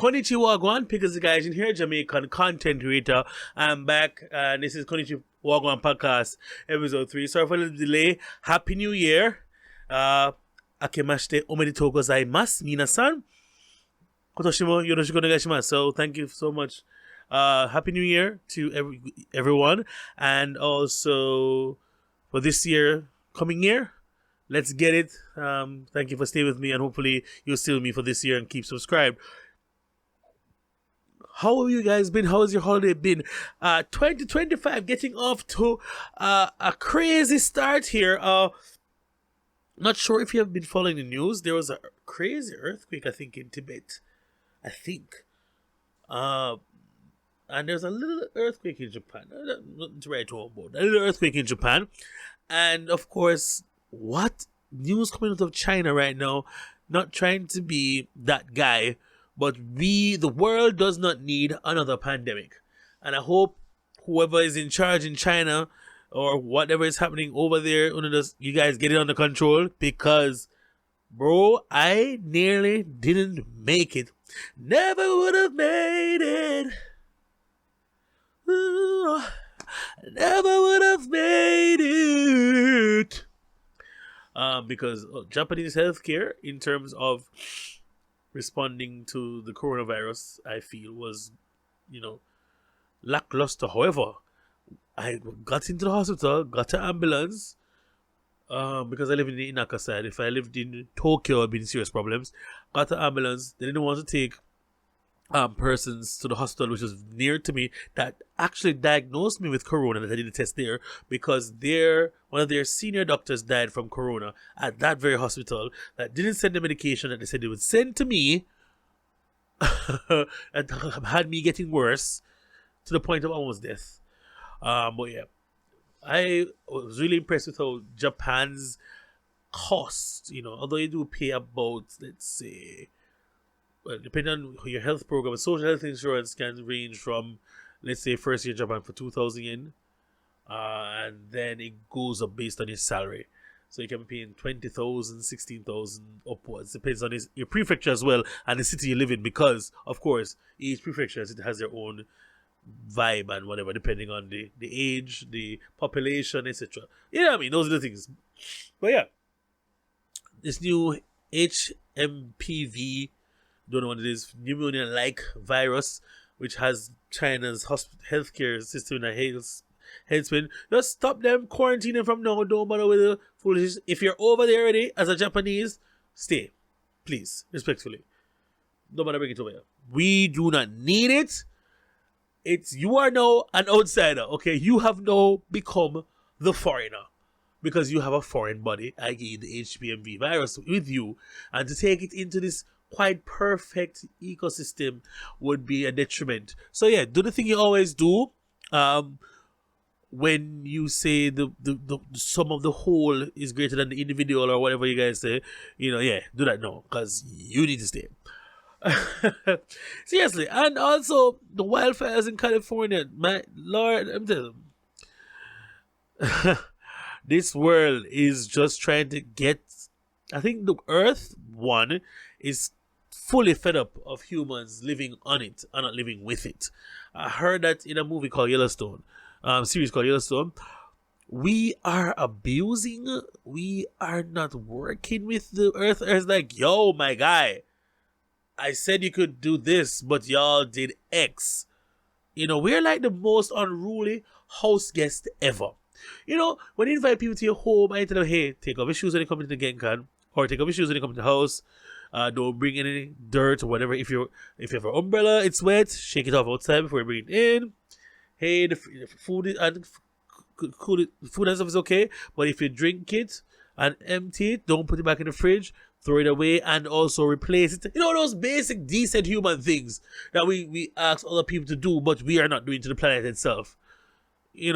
Konnichi WAHGWAN, because the guys in here, Jamaican content creator. I'm back, and this is Konnichi WAHGWAN podcast, episode 3. Sorry for the delay. Happy New Year. Akemashite omedetou gozaimasu, minasan. Kotoshi mo yoroshiku onegaishimasu. So thank you so much. Happy New Year to everyone, and also for this year, coming year. Let's get it. Thank you for staying with me, and hopefully you'll stay with me for this year and keep subscribed. How have you guys been? How has your holiday been? 2025 getting off to a crazy start here. Not sure if you have been following the news. There was a crazy earthquake, I think, in Tibet. I think. And there's a little earthquake in Japan. Nothing to write home about. A little earthquake in Japan. And of course, what news coming out of China right now? Not trying to be that guy, but the world does not need another pandemic. And I hope whoever is in charge in China or whatever is happening over there, you guys get it under control, because, bro, I nearly didn't make it. Never would have made it. Ooh, never would have made it. Because Japanese healthcare, in terms of responding to the coronavirus, I feel was, lackluster. However, I got into the hospital, got an ambulance, because I live in the Inaka side. If I lived in Tokyo, I'd be in serious problems. Got an ambulance. They didn't want to take persons to the hospital, which was near to me, that actually diagnosed me with corona, that I did a test there, because one of their senior doctors died from corona at that very hospital, that didn't send the medication that they said they would send to me, and had me getting worse to the point of almost death. But yeah, I was really impressed with how Japan's cost, although you do pay about, let's say, well, depending on your health program, social health insurance can range from, let's say, first year Japan for 2,000 yen, and then it goes up based on your salary. So you can be paying 20,000, 16,000 upwards. Depends on your prefecture as well, and the city you live in, because, of course, each prefecture has their own vibe and whatever, depending on the age, the population, etc. You know what I mean? Those are the things. But yeah, this new HMPV, don't know what it is, pneumonia-like virus, which has China's healthcare system in a headspin. Just stop them quarantining from now. Don't bother with the foolishness. If you're over there already as a Japanese, stay, please, respectfully. Don't bother bring it over here. We do not need it. You are now an outsider, okay? You have now become the foreigner, because you have a foreign body, i.e. the HPMV virus, with you, and to take it into this quite perfect ecosystem would be a detriment. So yeah, do the thing you always do. When you say the sum of the whole is greater than the individual, or whatever you guys say, yeah, do that now, because you need to stay. Seriously. And also the wildfires in California, my lord, I'm telling you, this world is just trying to get, I think the earth one is fully fed up of humans living on it and not living with it. I heard that in a movie called Yellowstone, series called Yellowstone. We are abusing, we are not working with the earth. It's like, yo, my guy, I said you could do this, but y'all did X. We're like the most unruly house guest ever. When you invite people to your home, I tell them, hey, take off your shoes when you come into the Genkan, or take off your shoes when you come to the house. Don't bring any dirt or whatever. If you have an umbrella, it's wet, shake it off outside before you bring it in. Hey, the food and food and stuff is okay, but if you drink it and empty it, don't put it back in the fridge. Throw it away and also replace it. Those basic, decent human things that we ask other people to do, but we are not doing to the planet itself. We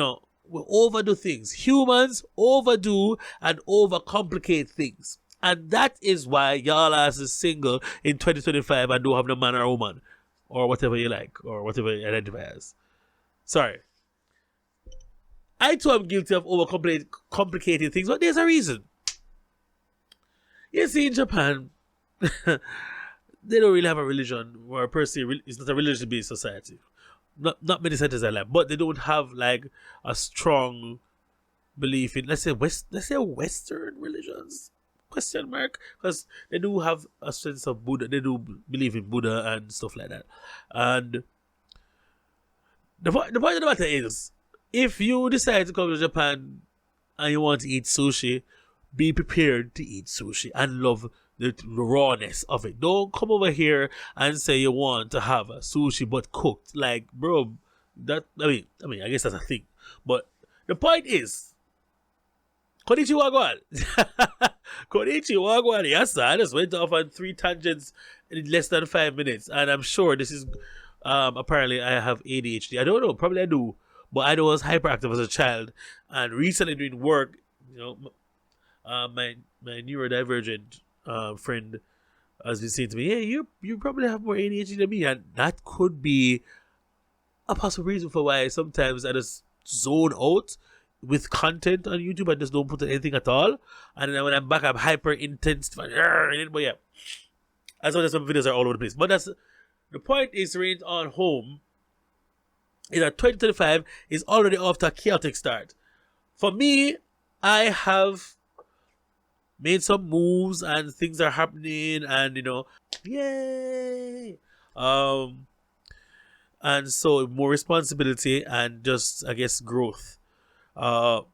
overdo things. Humans overdo and overcomplicate things. And that is why y'all ass is single in 2025 and don't have no man or woman, or whatever you like, or whatever you identify as. Sorry. I too am guilty of overcomplicating things, but there's a reason. You see, in Japan, they don't really have a religion or per se. It's not a religiously based society. Not many centers are like, but they don't have like a strong belief in, let's say Western religions, question mark, because they do have a sense of Buddha. They do believe in Buddha and stuff like that. And the point of the matter is, if you decide to come to Japan and you want to eat sushi, be prepared to eat sushi and love the rawness of it. Don't come over here and say you want to have a sushi but cooked. Like, bro, I mean, I guess that's a thing. But the point is, Konnichi Wagwan. Konnichi Wagwan. Yes, sir. I just went off on 3 tangents in less than 5 minutes, and I'm sure this is apparently I have ADHD. I don't know, probably I do, but I was hyperactive as a child, and recently doing work, my neurodivergent friend has been saying to me, "Hey, you probably have more ADHD than me," and that could be a possible reason for why sometimes I just zone out with content on YouTube. I just don't put anything at all, and then when I'm back, I'm hyper intense. But yeah, that's why some videos are all over the place. But that's the point. Is Range on Home is that 2025 is already off to a chaotic start. For me, I have made some moves and things are happening, and yay! And so more responsibility and just, I guess, growth. One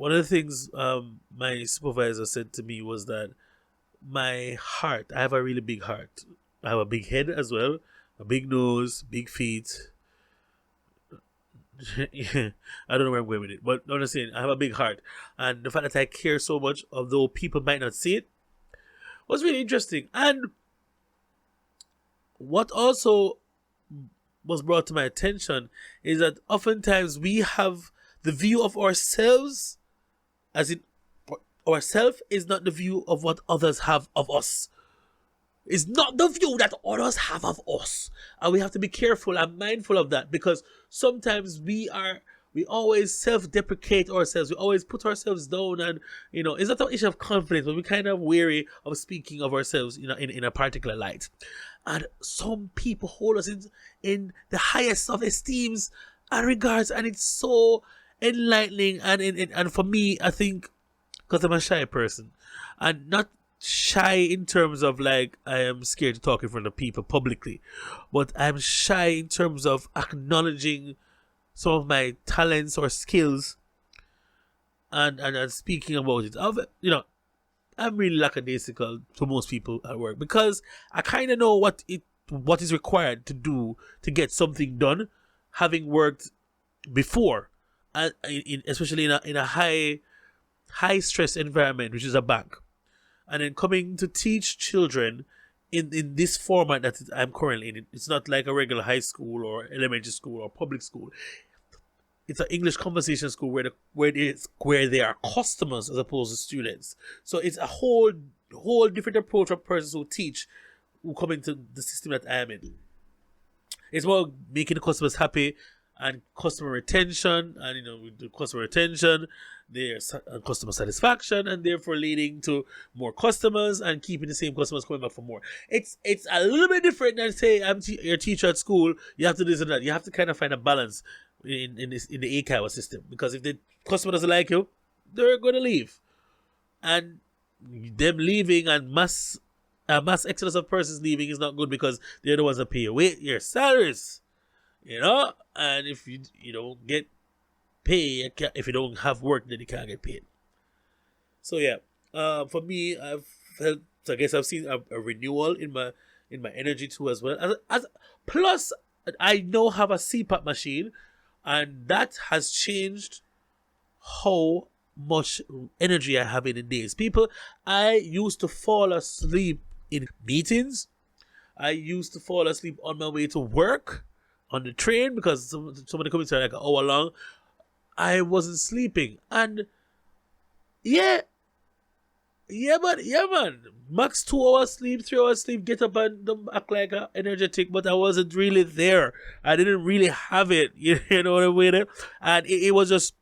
of the things my supervisor said to me was that my heart, I have a really big heart. I have a big head as well, a big nose, big feet. Yeah, I don't know where I'm going with it, but I'm just saying, I have a big heart. And the fact that I care so much, although people might not see it, was really interesting. And what also was brought to my attention is that oftentimes we have the view of ourselves, as in ourself is not the view of what others have of us. It's not the view that others have of us. And we have to be careful and mindful of that, because sometimes we always self-deprecate ourselves. We always put ourselves down, and it's not an issue of confidence, but we're kind of wary of speaking of ourselves in a particular light. And some people hold us in the highest of esteems and regards, and it's so enlightening. And for me, I think, because I'm a shy person, and not shy in terms of like I am scared to talk in front of people publicly, but I'm shy in terms of acknowledging some of my talents or skills and speaking about it. I'm really lackadaisical to most people at work, because I kind of know what is required to do to get something done, having worked before, and especially in a high stress environment, which is a bank. And then coming to teach children in this format that I'm currently in. It's not like a regular high school or elementary school or public school. It's an English conversation school where they are customers as opposed to students. So it's a whole different approach of persons who come into the system that I am in. It's more making the customers happy and customer retention, and with the customer retention, there's customer satisfaction, and therefore leading to more customers and keeping the same customers coming back for more. It's a little bit different than say I'm your teacher at school. You have to do this and that. You have to kind of find a balance in the ACAWA system, because if the customer doesn't like you, they're going to leave, and them leaving and mass exodus of persons leaving is not good, because they're the ones that pay your salaries. And if you don't get paid, if you don't have work, then you can't get paid. So yeah, for me, I guess I've seen a renewal in my energy too as well. Plus, I now have a CPAP machine, and that has changed how much energy I have in the days. I used to fall asleep in meetings. I used to fall asleep on my way to work, on the train, because somebody coming to like an hour long. I wasn't sleeping, and yeah, man, max 2 hours sleep, 3 hours sleep, get up and don't act like energetic, but I wasn't really there. I didn't really have it, you know what I mean? And it was just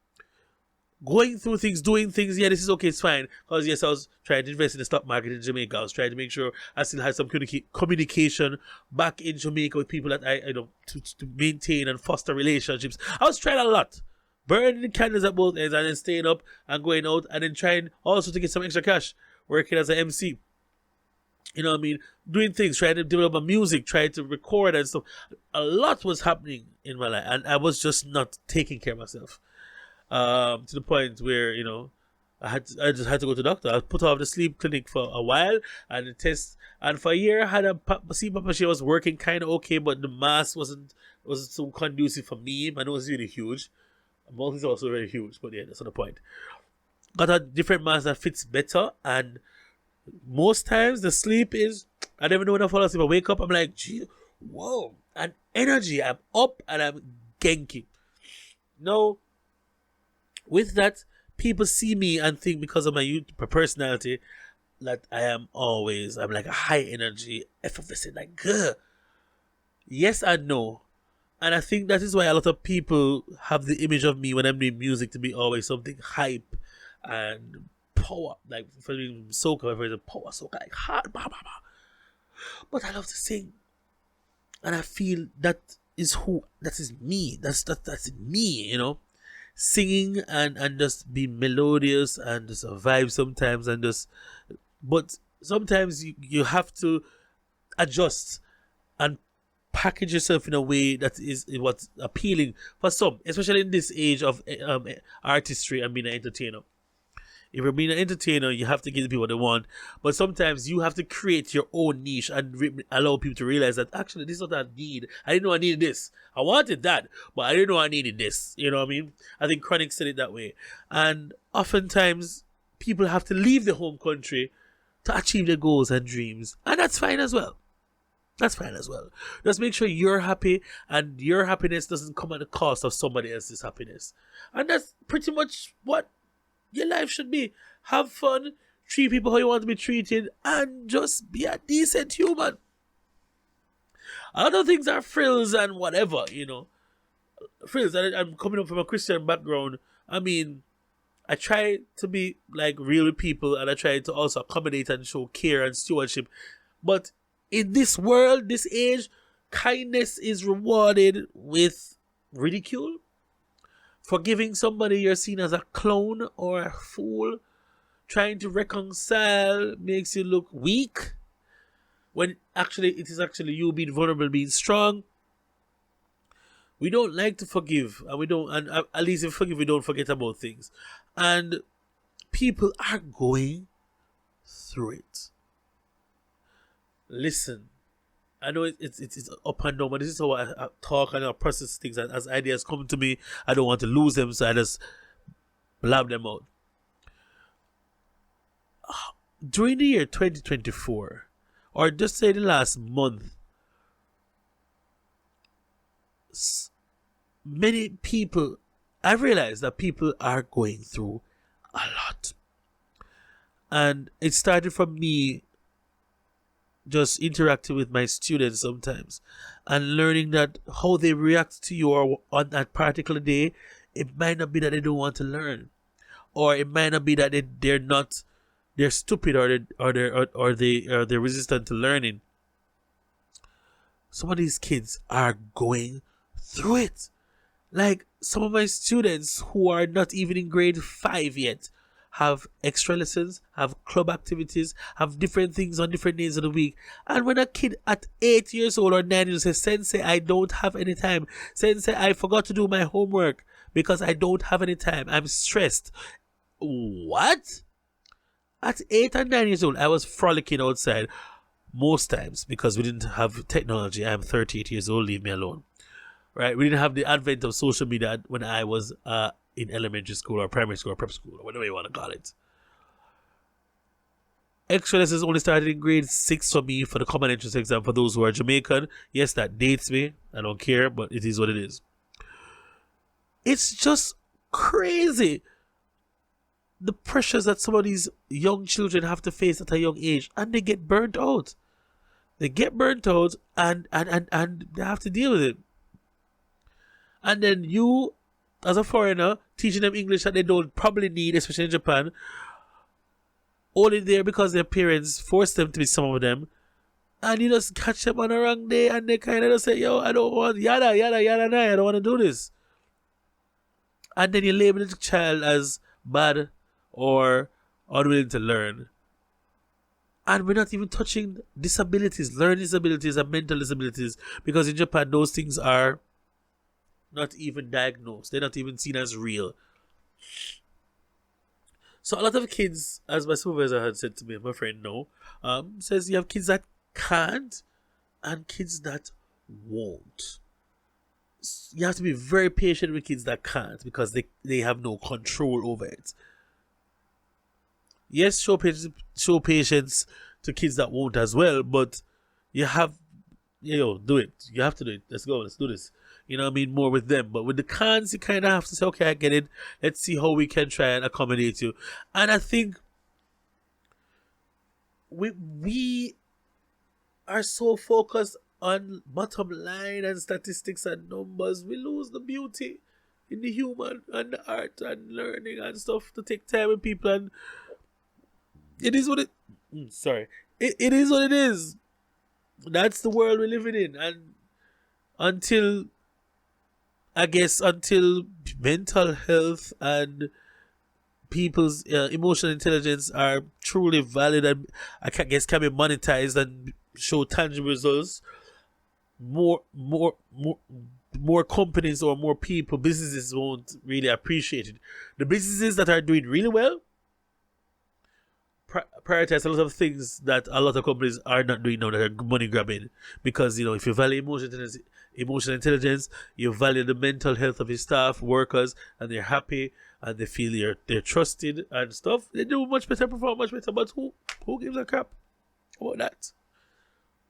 going through things, doing things. Yeah, this is okay, it's fine. Because yes, I was trying to invest in the stock market in Jamaica. I was trying to make sure I still had some communication back in Jamaica with people that I know to maintain and foster relationships. I was trying a lot, burning the candles at both ends, and then staying up and going out, and then trying also to get some extra cash, working as an MC. You know what I mean? Doing things, trying to develop my music, trying to record and stuff. A lot was happening in my life, and I was just not taking care of myself. To the point where, you know, I just had to go to the doctor. I put off the sleep clinic for a while and the test, and for a year I had a CPAP machine. Was working kind of okay, but the mass wasn't so conducive for me. My nose is really huge. My mouth is also very huge, but yeah, that's not the point. Got a different mask that fits better, and most times the sleep is, I never know when I fall asleep. I wake up, I'm like, gee, whoa, and energy. I'm up and I'm genki. No. With that, people see me and think because of my personality that I'm like a high energy, effervescent, like, grr. Yes and no. And I think that is why a lot of people have the image of me when I'm doing music to be always something hype and power. Like, for me, soca, my favorite power soca, like hard, bah, bah, bah. But I love to sing. And I feel that is me. That's me, you know. Singing and just be melodious and just a vibe sometimes, and just, but sometimes you have to adjust and package yourself in a way that is what's appealing for some, especially in this age of artistry and being an entertainer. If you're being an entertainer, you have to give the people what they want, but sometimes you have to create your own niche and allow people to realize that actually this is what I need. I didn't know I needed this. I wanted that, but I didn't know I needed this. You know what I mean? I think Chronic said it that way. And oftentimes, people have to leave their home country to achieve their goals and dreams. And that's fine as well. That's fine as well. Just make sure you're happy and your happiness doesn't come at the cost of somebody else's happiness. And that's pretty much what your life should be. Have fun, treat people how you want to be treated, and just be a decent human. Other things are frills and whatever, you know. Frills, I'm coming up from a Christian background. I mean, I try to be like real with people, and I try to also accommodate and show care and stewardship. But in this world, this age, kindness is rewarded with ridicule. Forgiving somebody you're seen as a clown or a fool. Trying to reconcile makes you look weak, when actually it is actually you being vulnerable, being strong. We don't like to forgive, and we don't, and at least if we forgive, we don't forget about things. And people are going through it. Listen, I know it's up and down, but this is how I talk and I process things. And as ideas come to me, I don't want to lose them, so I just blab them out. During the year 2024, or just say the last month, many people, I've realized that people are going through a lot. And it started from me just interacting with my students sometimes and learning that how they react to you or on that particular day, it might not be that they don't want to learn, or it might not be that they're stupid or they're resistant to learning. Some of these kids are going through it. Like some of my students who are not even in grade 5 yet have extra lessons, have club activities, have different things on different days of the week. And when a kid at 8 years old or 9 years old says, "Sensei, I don't have any time. Sensei, I forgot to do my homework because I don't have any time. I'm stressed." What? At 8 and 9 years old, I was frolicking outside most times because we didn't have technology. I'm 38 years old, leave me alone. Right? We didn't have the advent of social media when I was in elementary school or primary school or prep school or whatever you want to call it. Extra lessons only started in grade 6 for me for the common entrance exam for those who are Jamaican. Yes, that dates me. I don't care, but it is what it is. It's just crazy, the pressures that some of these young children have to face at a young age, and they get burnt out. They get burnt out and they have to deal with it. And then you as a foreigner, teaching them English that they don't probably need, especially in Japan, only there because their parents forced them to be, some of them, and you just catch them on the wrong day and they kind of just say, yo, I don't want, yada, yada, yada, nah, I don't want to do this. And then you label the child as bad or unwilling to learn. And we're not even touching disabilities, learning disabilities and mental disabilities, because in Japan those things are not even diagnosed. They're not even seen as real. So a lot of kids, as my supervisor had said to me, my friend no, says you have kids that can't and kids that won't. You have to be very patient with kids that can't because they have no control over it. Yes, show patience to kids that won't as well, but you have, do it. You have to do it. Let's go. Let's do this. You know what I mean? More with them. But with the cans, you kind of have to say, okay, I get it. Let's see how we can try and accommodate you. And I think we are so focused on bottom line and statistics and numbers, we lose the beauty in the human and the art and learning and stuff to take time with people. And it is what it it is what it is. That's the world we're living in. And until mental health and people's emotional intelligence are truly valid and I guess can be monetized and show tangible results, more companies or more people, businesses won't really appreciate it. The businesses that are doing really well prioritize a lot of things that a lot of companies are not doing now, that are money grabbing. Because if you value emotional intelligence, you value the mental health of your staff, workers, and they're happy and they feel they're trusted and stuff, they do much better, perform much better. But who gives a crap about that?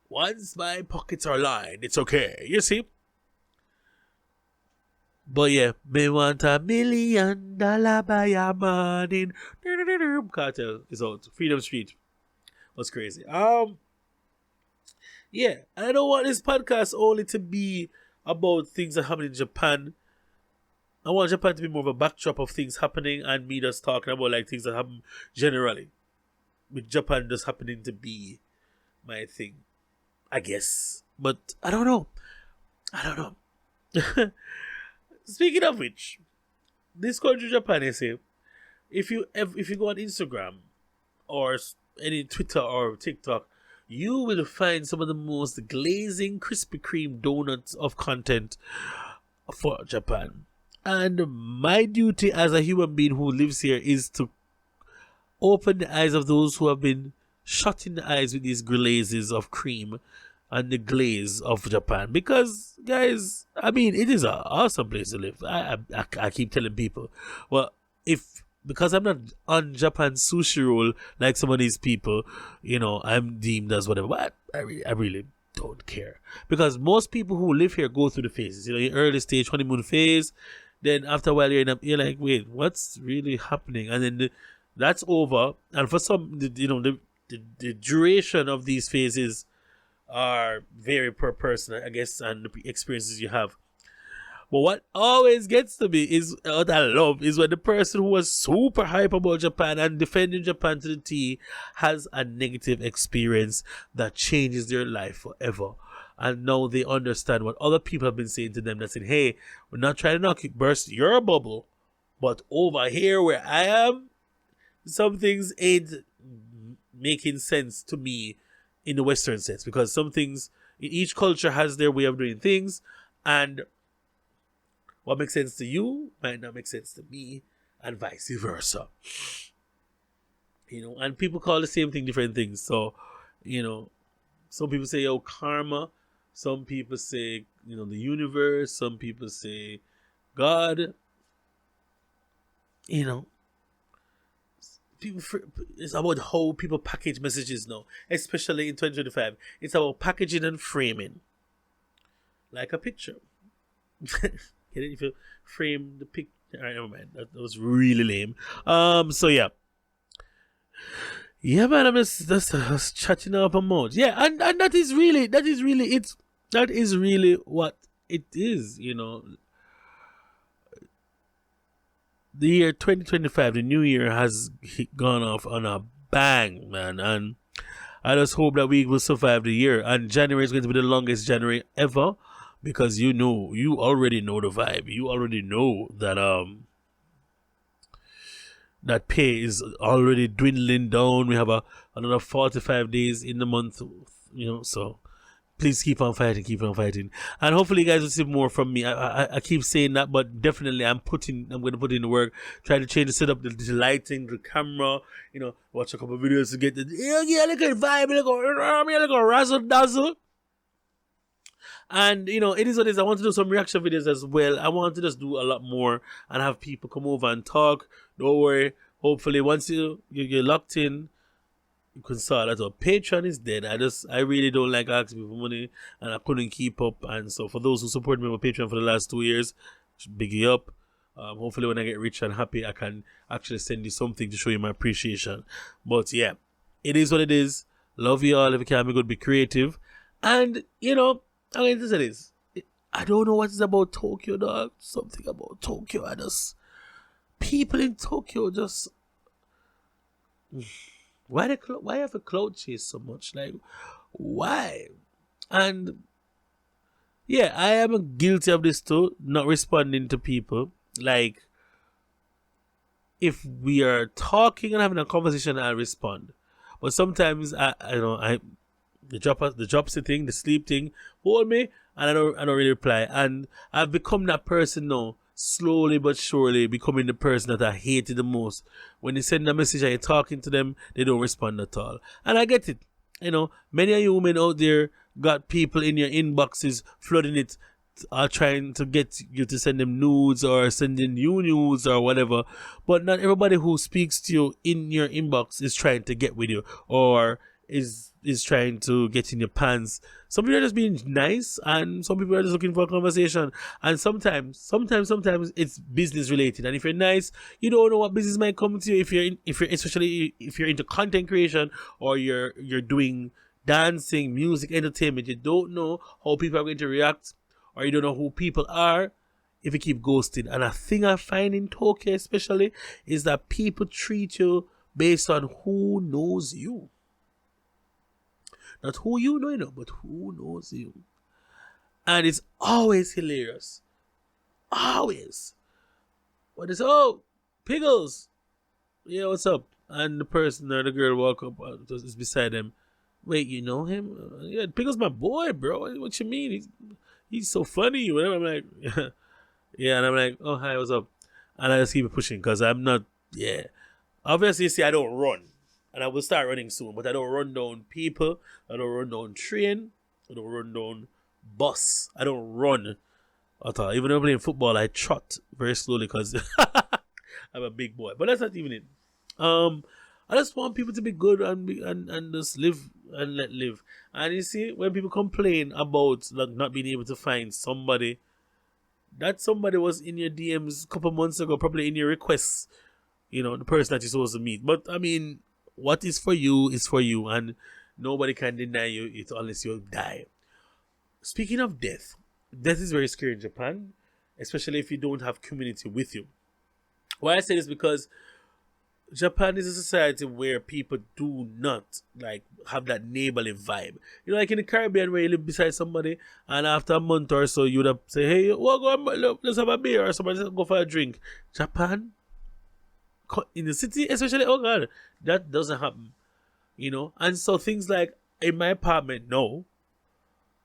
Once my pockets are lined, it's okay. You see? But yeah, me want $1 million by a morning. Cartel is out. Freedom Street was crazy. Yeah, and I don't want this podcast only to be about things that happen in Japan. I want Japan to be more of a backdrop of things happening and me just talking about like things that happen generally. With Japan just happening to be my thing, I guess. But I don't know. Speaking of which, this country Japan, you see, if you go on Instagram or any Twitter or TikTok, you will find some of the most glazing Krispy Kreme donuts of content for Japan. And my duty as a human being who lives here is to open the eyes of those who have been shut in the eyes with these glazes of cream and the glaze of Japan. Because, guys, I mean, it is an awesome place to live. I keep telling people, well, because I'm not on Japan's sushi roll like some of these people, I'm deemed as whatever. But I really don't care. Because most people who live here go through the phases. Your early stage honeymoon phase, then after a while you're like, wait, what's really happening? And then that's over. And for some, the duration of these phases are vary per person, I guess, and the experiences you have. But what always gets to me is what I love is when the person who was super hype about Japan and defending Japan to the T has a negative experience that changes their life forever. And now they understand what other people have been saying to them. That saying, hey, we're not trying to burst your bubble, but over here where I am, some things ain't making sense to me in the Western sense, because some things, each culture has their way of doing things, and what makes sense to you might not make sense to me, and vice versa. And people call the same thing different things. So, some people say, karma. Some people say, the universe. Some people say God. It's about how people package messages now, especially in 2025. It's about packaging and framing, like a picture. If you frame the picture, alright, never mind. That was really lame. So yeah, man. I'm just chatting up a mode. Yeah, and that is really what it is. the year 2025, the new year has gone off on a bang, man. And I just hope that we will survive the year. And January is going to be the longest January ever, because you already know the vibe. You already know that that pay is already dwindling down. We have another 45 days in the month, so please keep on fighting. And hopefully you guys will see more from me. I keep saying that, but definitely I'm going to put in the work, try to change the setup, the lighting, the camera, watch a couple of videos to get the, look at vibe, look at razzle dazzle. And it is what it is. I want to do some reaction videos as well. I want to just do a lot more and have people come over and talk. Don't worry. Hopefully, once you're locked in, you can start that up. Patreon is dead. I really don't like asking people for money, and I couldn't keep up. And so, for those who support me on Patreon for the last 2 years, big you up. Hopefully, when I get rich and happy, I can actually send you something to show you my appreciation. But yeah, it is what it is. Love you all. If you can be good, be creative. And I'm going to say this. I don't know what it's about Tokyo, dog. Something about Tokyo. People in Tokyo just... Why have a cloud chase so much? Like, why? And yeah, I am guilty of this too. Not responding to people. Like, if we are talking and having a conversation, I'll respond. But sometimes the job thing, the sleep thing, hold me, and I don't really reply. And I've become that person now, slowly but surely becoming the person that I hated the most. When you send a message and you're talking to them, they don't respond at all. And I get it. Many of you women out there got people in your inboxes flooding it, trying to get you to send them nudes or sending you nudes or whatever. But not everybody who speaks to you in your inbox is trying to get with you or is trying to get in your pants. Some people are just being nice, and some people are just looking for a conversation. And sometimes it's business related. And if you're nice, you don't know what business might come to you. Especially if you're into content creation or you're doing dancing, music, entertainment, you don't know how people are going to react, or you don't know who people are if you keep ghosting. And a thing I find in Tokyo especially is that people treat you based on who knows you. Not who you know, but who knows you. And it's always hilarious. Always. When it's, Piggles. Yeah, what's up? And the person or the girl walk up is beside them. Wait, you know him? Yeah, Piggles my boy, bro. What you mean? He's so funny. Whatever. I'm like, yeah. And I'm like, oh, hi, what's up? And I just keep pushing because I'm not, yeah. Obviously, you see, I don't run. And I will start running soon, but I don't run down people. I don't run down train. I don't run down bus. I don't run at all. Even when I'm playing football, I trot very slowly because I'm a big boy. But that's not even it. I just want people to be good and just live and let live. And you see, when people complain about not being able to find somebody, that somebody was in your DMs a couple months ago, probably in your requests, the person that you're supposed to meet. But I mean, what is for you is for you, and nobody can deny you it unless you die. Speaking of death is very scary in Japan, especially if you don't have community with you. Why I say this because Japan is a society where people do not have that neighborly vibe. Like in the Caribbean where you live beside somebody, and after a month or so you would have say, hey, let's have a beer, or somebody let's go for a drink. Japan, in the city especially, oh god, that doesn't happen. And so things like in my apartment, no,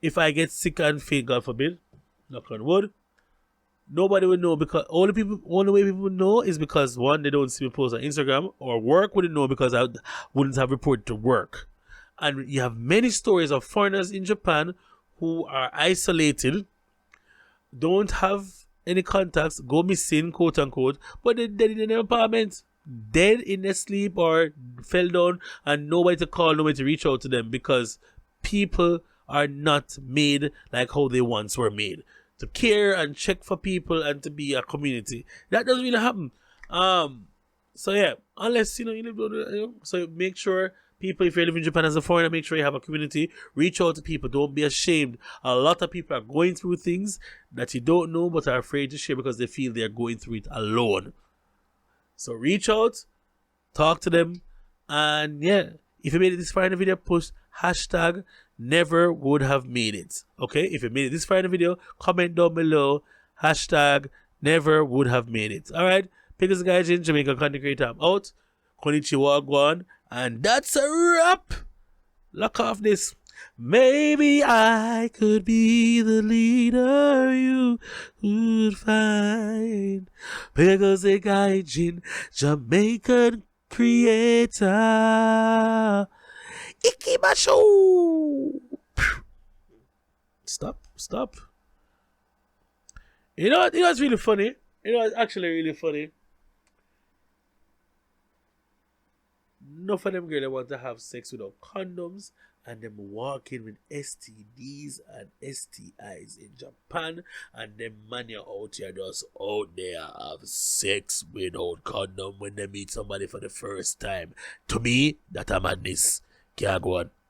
if I get sick and fail, God forbid, knock on wood, nobody would know, because only way people would know is because one, they don't see me post on Instagram, or work wouldn't know because I wouldn't have reported to work. And you have many stories of foreigners in Japan who are isolated, don't have any contacts, go missing, quote unquote, but they're dead in their apartment, dead in their sleep or fell down, and nobody to call, nobody to reach out to them, because people are not made like how they once were made, to care and check for people and to be a community. That doesn't really happen. So yeah, unless you live, so make sure people, if you're living in Japan as a foreigner, make sure you have a community. Reach out to people. Don't be ashamed. A lot of people are going through things that you don't know but are afraid to share because they feel they're going through it alone. So reach out, talk to them, and yeah, if you made it this far in the video, push hashtag never would have made it. Okay, if you made it this far in the video, comment down below hashtag never would have made it. All right, Pickles Guys in Jamaican content creator, I'm out. Konnichi, Wagwan, and that's a wrap. Lock off this. Maybe I could be the leader you would find. Pickles the Gaijin, Jamaican creator. Ikimashou. Stop. You know it's really funny. It's actually really funny. Enough of them girls want to have sex without condoms and them walking with STDs and STIs in Japan, and them man out here just out there have sex without condom when they meet somebody for the first time. To me, that a madness. Can't go on.